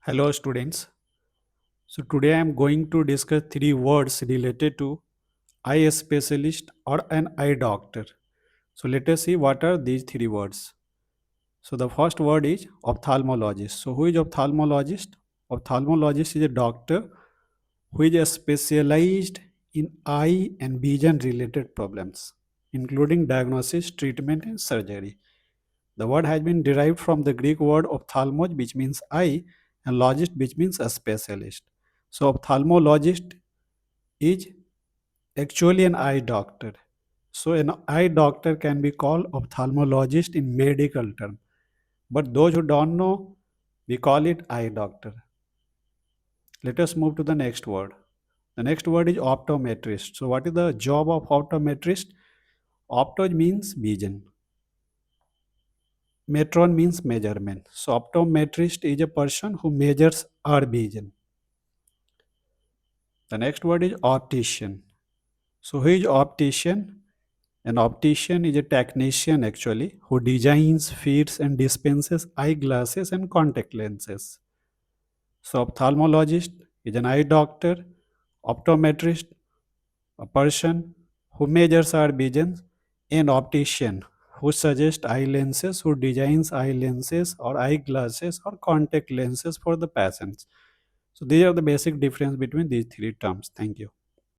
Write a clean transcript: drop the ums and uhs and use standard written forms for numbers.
Hello students. So today I am going to discuss three words related to eye specialist or an eye doctor. So let us see what are these three words. So the first word is ophthalmologist. So who is ophthalmologist? Ophthalmologist is a doctor who is specialized in eye and vision related problems, including diagnosis, treatment and surgery. The word has been derived from the Greek word ophthalmos, which means eye, and logist, which means a specialist. So, ophthalmologist is actually an eye doctor. So, an eye doctor can be called ophthalmologist in medical term. But those who don't know, we call it eye doctor. Let us move to the next word. The next word is optometrist. So, what is the job of optometrist? Opto means vision. Metron means measurement. So optometrist is a person who measures our vision. The next word is optician. So who is optician? An optician is a technician actually who designs, fits and dispenses eyeglasses and contact lenses. So ophthalmologist is an eye doctor, optometrist, a person who measures our vision, and optician who suggests eye lenses, who designs eye lenses or eyeglasses or contact lenses for the patients. So these are the basic difference between these three terms. Thank you.